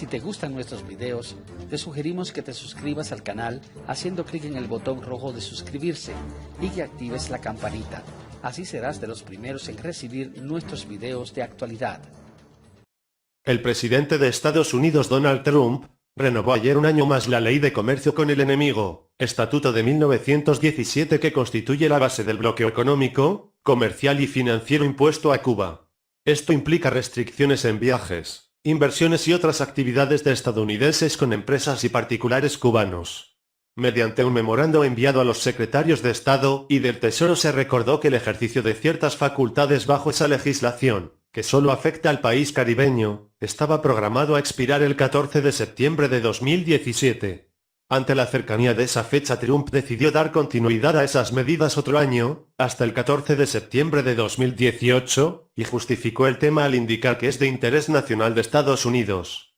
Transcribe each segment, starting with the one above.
te gustan nuestros videos, te sugerimos que te suscribas al canal haciendo clic en el botón rojo de suscribirse y que actives la campanita. Así serás de los primeros en recibir nuestros videos de actualidad. El presidente de Estados Unidos Donald Trump renovó ayer un año más la Ley de Comercio con el Enemigo, estatuto de 1917 que constituye la base del bloqueo económico, comercial y financiero impuesto a Cuba. Esto implica restricciones en viajes, inversiones y otras actividades de estadounidenses con empresas y particulares cubanos. Mediante un memorando enviado a los secretarios de Estado y del Tesoro se recordó que el ejercicio de ciertas facultades bajo esa legislación, que solo afecta al país caribeño, estaba programado a expirar el 14 de septiembre de 2017. Ante la cercanía de esa fecha, Trump decidió dar continuidad a esas medidas otro año, hasta el 14 de septiembre de 2018, y justificó el tema al indicar que es de interés nacional de Estados Unidos.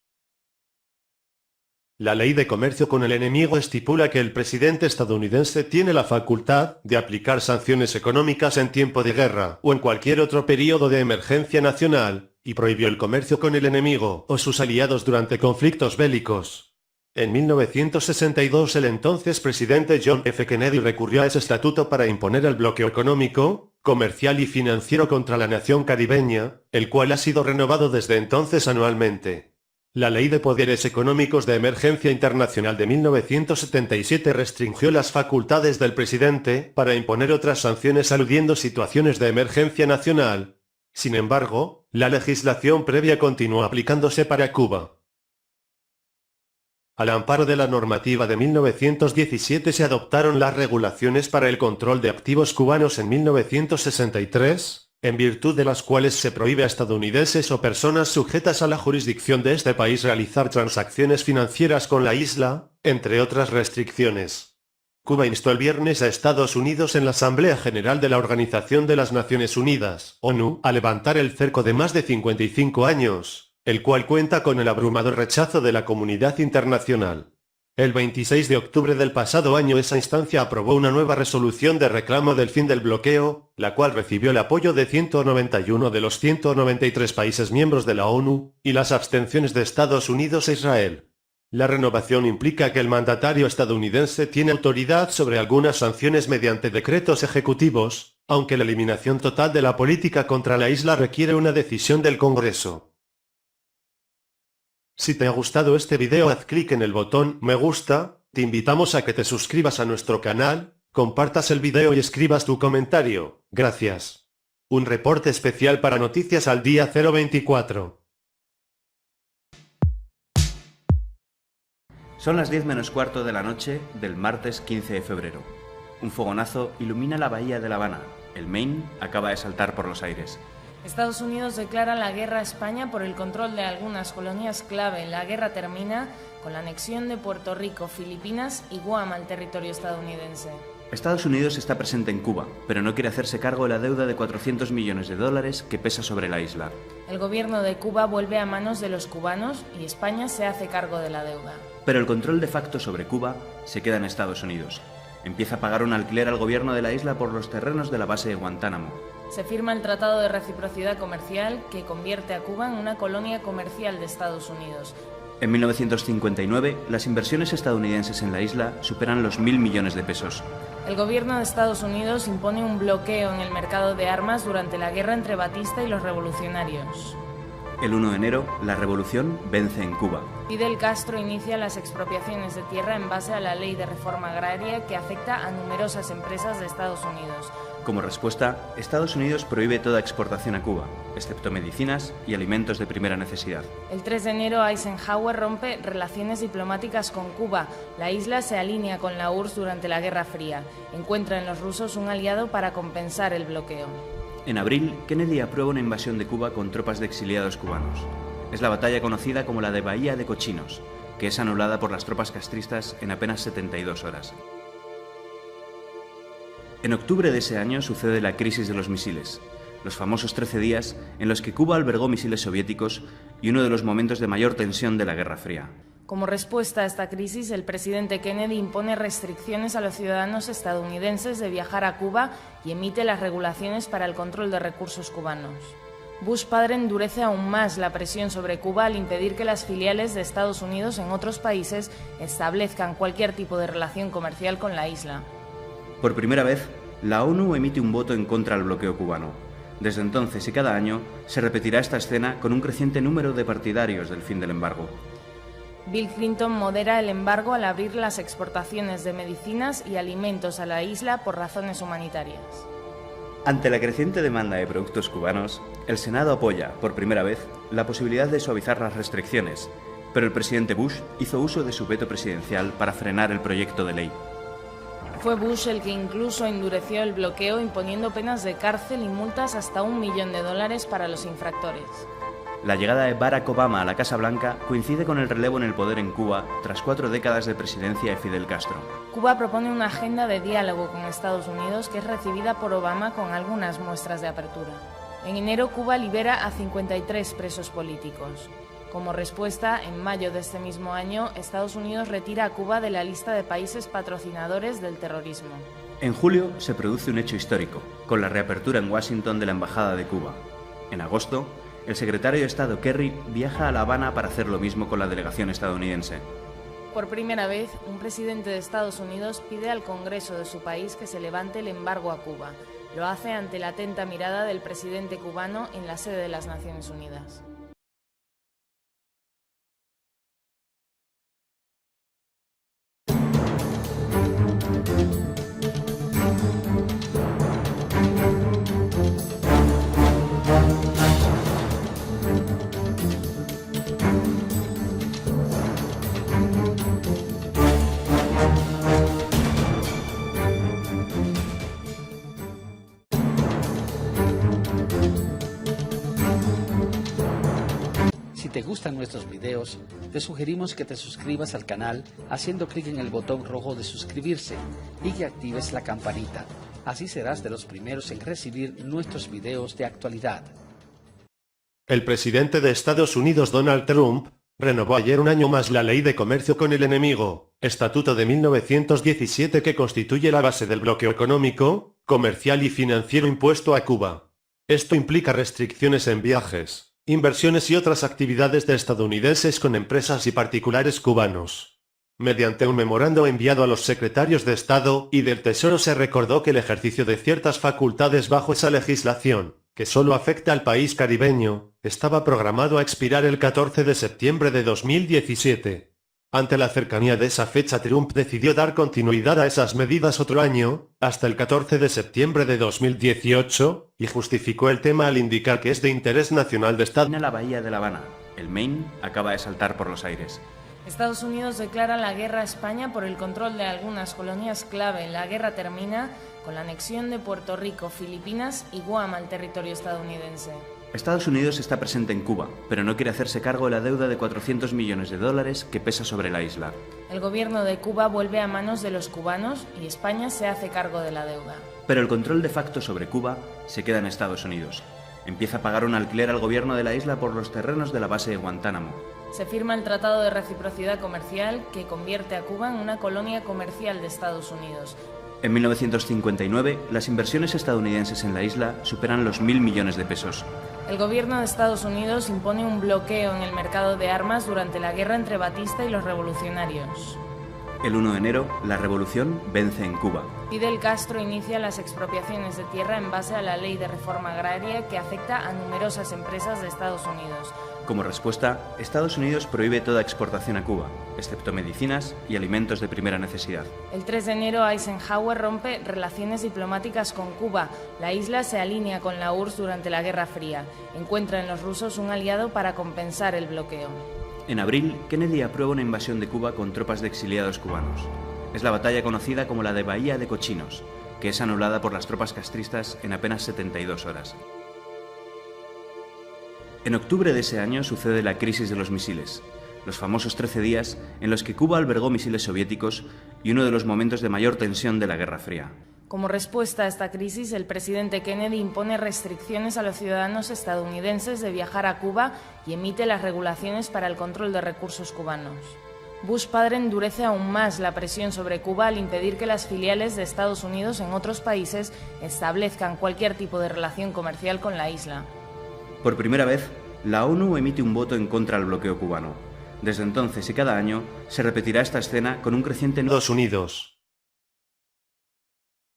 La Ley de Comercio con el Enemigo estipula que el presidente estadounidense tiene la facultad de aplicar sanciones económicas en tiempo de guerra o en cualquier otro período de emergencia nacional, y prohibió el comercio con el enemigo o sus aliados durante conflictos bélicos. En 1962 el entonces presidente John F. Kennedy recurrió a ese estatuto para imponer el bloqueo económico, comercial y financiero contra la nación caribeña, el cual ha sido renovado desde entonces anualmente. La Ley de Poderes Económicos de Emergencia Internacional de 1977 restringió las facultades del presidente para imponer otras sanciones aludiendo situaciones de emergencia nacional. Sin embargo, la legislación previa continuó aplicándose para Cuba. Al amparo de la normativa de 1917 se adoptaron las regulaciones para el control de activos cubanos en 1963, en virtud de las cuales se prohíbe a estadounidenses o personas sujetas a la jurisdicción de este país realizar transacciones financieras con la isla, entre otras restricciones. Cuba instó el viernes a Estados Unidos en la Asamblea General de la Organización de las Naciones Unidas, ONU, a levantar el cerco de más de 55 años, el cual cuenta con el abrumador rechazo de la comunidad internacional. El 26 de octubre del pasado año esa instancia aprobó una nueva resolución de reclamo del fin del bloqueo, la cual recibió el apoyo de 191 de los 193 países miembros de la ONU, y las abstenciones de Estados Unidos e Israel. La renovación implica que el mandatario estadounidense tiene autoridad sobre algunas sanciones mediante decretos ejecutivos, aunque la eliminación total de la política contra la isla requiere una decisión del Congreso. Si te ha gustado este video, haz clic en el botón me gusta, te invitamos a que te suscribas a nuestro canal, compartas el video y escribas tu comentario. Gracias. Un reporte especial para Noticias al Día 024. Son las 10 menos cuarto de la noche del martes 15 de febrero. Un fogonazo ilumina la bahía de La Habana. El Maine acaba de saltar por los aires. Estados Unidos declara la guerra a España por el control de algunas colonias clave. La guerra termina con la anexión de Puerto Rico, Filipinas y Guam al territorio estadounidense. Estados Unidos está presente en Cuba, pero no quiere hacerse cargo de la deuda de 400 millones de dólares que pesa sobre la isla. El gobierno de Cuba vuelve a manos de los cubanos y España se hace cargo de la deuda. Pero el control de facto sobre Cuba se queda en Estados Unidos. Empieza a pagar un alquiler al gobierno de la isla por los terrenos de la base de Guantánamo. Se firma el Tratado de Reciprocidad Comercial que convierte a Cuba en una colonia comercial de Estados Unidos. En 1959, las inversiones estadounidenses en la isla superan los 1.000 millones de pesos. El gobierno de Estados Unidos impone un bloqueo en el mercado de armas durante la guerra entre Batista y los revolucionarios. El 1 de enero, la revolución vence en Cuba. Fidel Castro inicia las expropiaciones de tierra en base a la ley de reforma agraria que afecta a numerosas empresas de Estados Unidos. Como respuesta, Estados Unidos prohíbe toda exportación a Cuba, excepto medicinas y alimentos de primera necesidad. El 3 de enero, Eisenhower rompe relaciones diplomáticas con Cuba. La isla se alinea con la URSS durante la Guerra Fría. Encuentra en los rusos un aliado para compensar el bloqueo. En abril, Kennedy aprueba una invasión de Cuba con tropas de exiliados cubanos. Es la batalla conocida como la de Bahía de Cochinos, que es anulada por las tropas castristas en apenas 72 horas. En octubre de ese año sucede la crisis de los misiles, los famosos 13 días en los que Cuba albergó misiles soviéticos y uno de los momentos de mayor tensión de la Guerra Fría. Como respuesta a esta crisis, el presidente Kennedy impone restricciones a los ciudadanos estadounidenses de viajar a Cuba y emite las regulaciones para el control de recursos cubanos. Bush padre endurece aún más la presión sobre Cuba al impedir que las filiales de Estados Unidos en otros países establezcan cualquier tipo de relación comercial con la isla. Por primera vez, la ONU emite un voto en contra del bloqueo cubano. Desde entonces y cada año se repetirá esta escena con un creciente número de partidarios del fin del embargo. Bill Clinton modera el embargo al abrir las exportaciones de medicinas y alimentos a la isla por razones humanitarias. Ante la creciente demanda de productos cubanos, el Senado apoya, por primera vez, la posibilidad de suavizar las restricciones, pero el presidente Bush hizo uso de su veto presidencial para frenar el proyecto de ley. Fue Bush el que incluso endureció el bloqueo imponiendo penas de cárcel y multas hasta $1 millón para los infractores. La llegada de Barack Obama a la Casa Blanca coincide con el relevo en el poder en Cuba tras 4 décadas de presidencia de Fidel Castro. Cuba propone una agenda de diálogo con Estados Unidos que es recibida por Obama con algunas muestras de apertura. En enero, Cuba libera a 53 presos políticos. Como respuesta, en mayo de este mismo año, Estados Unidos retira a Cuba de la lista de países patrocinadores del terrorismo. En julio se produce un hecho histórico, con la reapertura en Washington de la Embajada de Cuba. En agosto, el secretario de Estado Kerry viaja a La Habana para hacer lo mismo con la delegación estadounidense. Por primera vez, un presidente de Estados Unidos pide al Congreso de su país que se levante el embargo a Cuba. Lo hace ante la atenta mirada del presidente cubano en la sede de las Naciones Unidas. Si te gustan nuestros videos, te sugerimos que te suscribas al canal haciendo clic en el botón rojo de suscribirse y que actives la campanita. Así serás de los primeros en recibir nuestros videos de actualidad. El presidente de Estados Unidos Donald Trump renovó ayer un año más la Ley de Comercio con el Enemigo, Estatuto de 1917 que constituye la base del bloqueo económico, comercial y financiero impuesto a Cuba. Esto implica restricciones en viajes, inversiones y otras actividades de estadounidenses con empresas y particulares cubanos. Mediante un memorando enviado a los secretarios de Estado y del Tesoro se recordó que el ejercicio de ciertas facultades bajo esa legislación, que solo afecta al país caribeño, estaba programado a expirar el 14 de septiembre de 2017. Ante la cercanía de esa fecha, Trump decidió dar continuidad a esas medidas otro año, hasta el 14 de septiembre de 2018, y justificó el tema al indicar que es de interés nacional de Estado. En la bahía de La Habana, el Maine acaba de saltar por los aires. Estados Unidos declara la guerra a España por el control de algunas colonias clave. La guerra termina con la anexión de Puerto Rico, Filipinas y Guam al territorio estadounidense. Estados Unidos está presente en Cuba, pero no quiere hacerse cargo de la deuda de $400 millones que pesa sobre la isla. El gobierno de Cuba vuelve a manos de los cubanos y España se hace cargo de la deuda. Pero el control de facto sobre Cuba se queda en Estados Unidos. Empieza a pagar un alquiler al gobierno de la isla por los terrenos de la base de Guantánamo. Se firma el Tratado de Reciprocidad Comercial que convierte a Cuba en una colonia comercial de Estados Unidos. En 1959, las inversiones estadounidenses en la isla superan los 1.000 millones de pesos. El gobierno de Estados Unidos impone un bloqueo en el mercado de armas durante la guerra entre Batista y los revolucionarios. El 1 de enero, la revolución vence en Cuba. Fidel Castro inicia las expropiaciones de tierra en base a la ley de reforma agraria que afecta a numerosas empresas de Estados Unidos. Como respuesta, Estados Unidos prohíbe toda exportación a Cuba, excepto medicinas y alimentos de primera necesidad. El 3 de enero, Eisenhower rompe relaciones diplomáticas con Cuba. La isla se alinea con la URSS durante la Guerra Fría. Encuentra en los rusos un aliado para compensar el bloqueo. En abril, Kennedy aprueba una invasión de Cuba con tropas de exiliados cubanos. Es la batalla conocida como la de Bahía de Cochinos, que es anulada por las tropas castristas en apenas 72 horas. En octubre de ese año sucede la crisis de los misiles, los famosos 13 días en los que Cuba albergó misiles soviéticos y uno de los momentos de mayor tensión de la Guerra Fría. Como respuesta a esta crisis, el presidente Kennedy impone restricciones a los ciudadanos estadounidenses de viajar a Cuba y emite las regulaciones para el control de recursos cubanos. Bush padre endurece aún más la presión sobre Cuba al impedir que las filiales de Estados Unidos en otros países establezcan cualquier tipo de relación comercial con la isla. Por primera vez, la ONU emite un voto en contra del bloqueo cubano. Desde entonces y cada año se repetirá esta escena con un creciente Estados Unidos.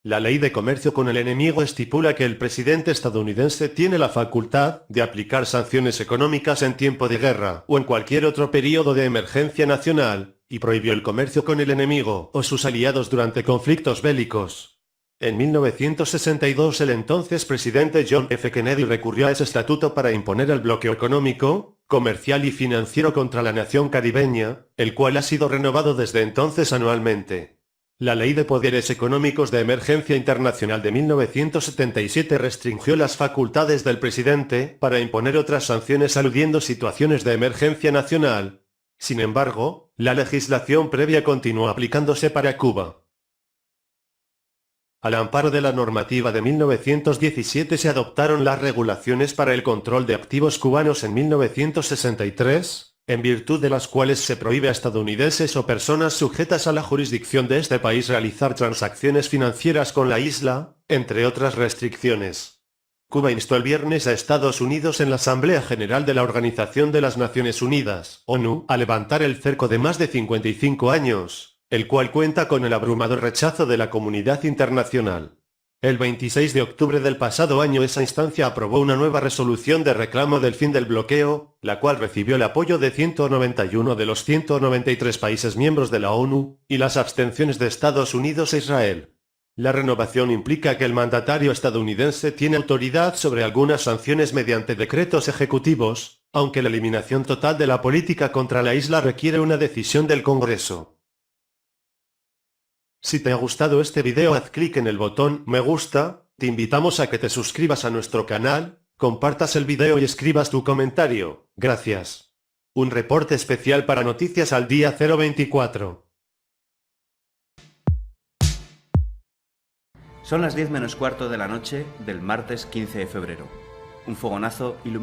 La ley de comercio con el enemigo estipula que el presidente estadounidense tiene la facultad de aplicar sanciones económicas en tiempo de guerra o en cualquier otro período de emergencia nacional, y prohibió el comercio con el enemigo o sus aliados durante conflictos bélicos. En 1962 el entonces presidente John F. Kennedy recurrió a ese estatuto para imponer el bloqueo económico, comercial y financiero contra la nación caribeña, el cual ha sido renovado desde entonces anualmente. La Ley de Poderes Económicos de Emergencia Internacional de 1977 restringió las facultades del presidente para imponer otras sanciones aludiendo situaciones de emergencia nacional. Sin embargo, la legislación previa continuó aplicándose para Cuba. Al amparo de la normativa de 1917 se adoptaron las regulaciones para el control de activos cubanos en 1963, en virtud de las cuales se prohíbe a estadounidenses o personas sujetas a la jurisdicción de este país realizar transacciones financieras con la isla, entre otras restricciones. Cuba instó el viernes a Estados Unidos en la Asamblea General de la Organización de las Naciones Unidas, ONU, a levantar el cerco de más de 55 años, el cual cuenta con el abrumador rechazo de la comunidad internacional. El 26 de octubre del pasado año esa instancia aprobó una nueva resolución de reclamo del fin del bloqueo, la cual recibió el apoyo de 191 de los 193 países miembros de la ONU, y las abstenciones de Estados Unidos e Israel. La renovación implica que el mandatario estadounidense tiene autoridad sobre algunas sanciones mediante decretos ejecutivos, aunque la eliminación total de la política contra la isla requiere una decisión del Congreso. Si te ha gustado este video haz clic en el botón me gusta, te invitamos a que te suscribas a nuestro canal, compartas el video y escribas tu comentario. Gracias. Un reporte especial para Noticias al Día 024. Son las 10 menos cuarto de la noche del martes 15 de febrero. Un fogonazo ilumina